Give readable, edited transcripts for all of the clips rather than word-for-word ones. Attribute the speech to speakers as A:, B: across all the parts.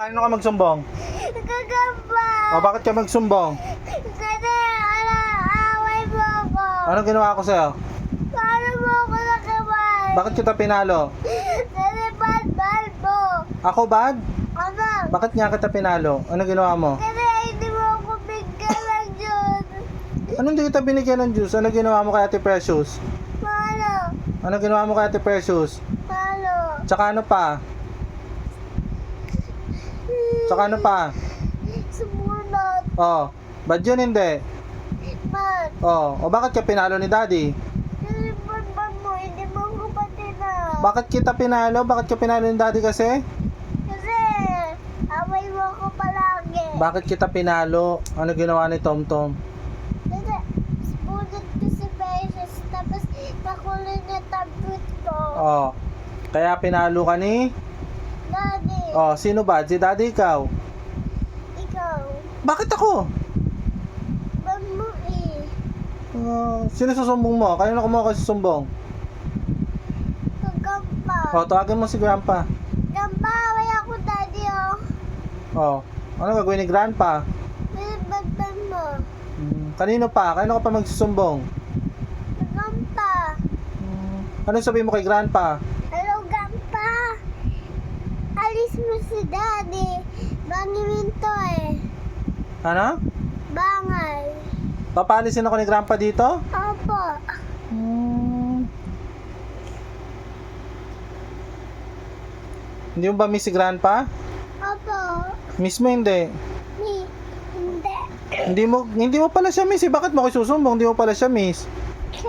A: Ano ka magsumbong?
B: Gagamba!
A: O bakit ka magsumbong?
B: Kasi away mo ako.
A: Anong ginawa ko sa'yo?
B: Paano mo ako nakabay?
A: Bakit kita pinalo?
B: Kasi bad mo.
A: Ako bad?
B: Ano?
A: Bakit nga kita pinalo? Anong ginawa mo?
B: Kasi hindi mo ako bigyan ng Diyos.
A: Anong hindi kita binigyan ng juice? Anong ginawa mo kay Ate Precious?
B: Paano?
A: Anong ginawa mo kay Ate Precious?
B: Paano?
A: Tsaka ano pa? Tsaka ano pa?
B: Sumunod.
A: Oh, bad yun hindi?
B: Man.
A: O bakit ka pinalo ni Daddy?
B: Kasi bad mo. Hindi mo ako patina.
A: Bakit kita pinalo? Bakit ka pinalo ni Daddy kasi?
B: Kasi away mo ako palagi.
A: Bakit kita pinalo? Ano ginawa ni Tom Tom?
B: Kasi spunod ko si Precious. Tapos nakulay niya tablet ko.
A: Oh, kaya pinalo ka ni?
B: Daddy.
A: Oh, sino bad? Si Daddy ikaw?
B: Ikaw.
A: Bakit ako?
B: Bad mo eh.
A: Sino susumbong mo? Kanino ko mo ako susumbong?
B: Gagamba.
A: Oh, tawagin mo si Grandpa.
B: Gagamba, away ako daddy oh.
A: Oh, ano gagawin ni Grandpa?
B: May bad mo.
A: Kanino pa? Kanino ka pa magsusumbong?
B: Gagamba.
A: Ano sabihin mo kay Grandpa?
B: Hello, Gagamba. Alis mo si daddy. Bangin to eh.
A: Ano?
B: Bangay.
A: Papalisin ako ni Grandpa dito?
B: Opo.
A: Hindi mo ba miss si Grandpa?
B: Opo.
A: Miss mo hindi?
B: Hindi.
A: Hindi mo pala siya miss eh. Bakit mo ako susumbong? Hindi mo pala siya miss.
B: Kasi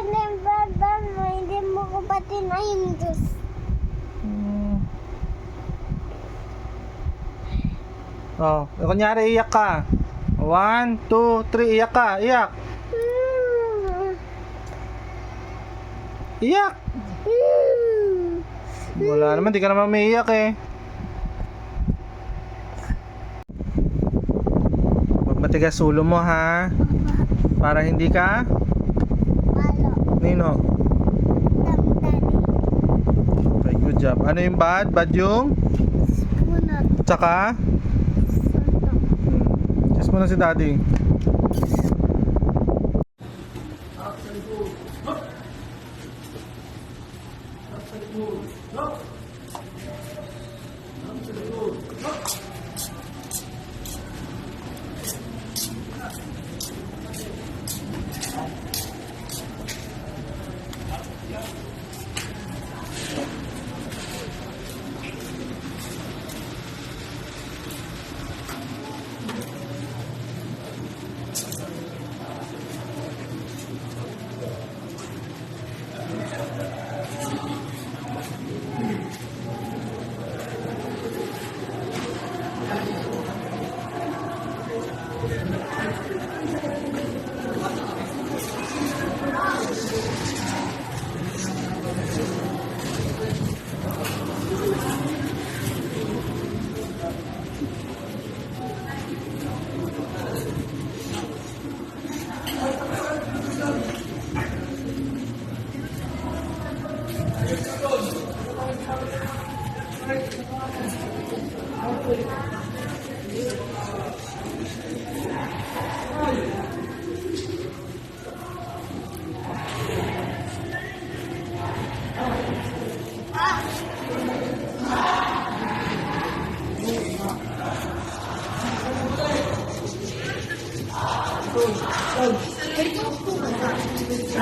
B: bad mo, hindi mo ko pati na yung Diyos.
A: Oh, kunyari iyak ka. 1, 2, 3, iyak ka. Iyak. Iyak. Wala naman, di ka naman may iyak eh. Huwag matigas ulo mo ha. Para hindi ka
B: Malo.
A: Nino.
B: Daddy.
A: Okay, good job. Ano yung bad? Bad yung?
B: Spunod.
A: Tsaka? Kiss mo na si Daddy.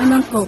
C: Anong po?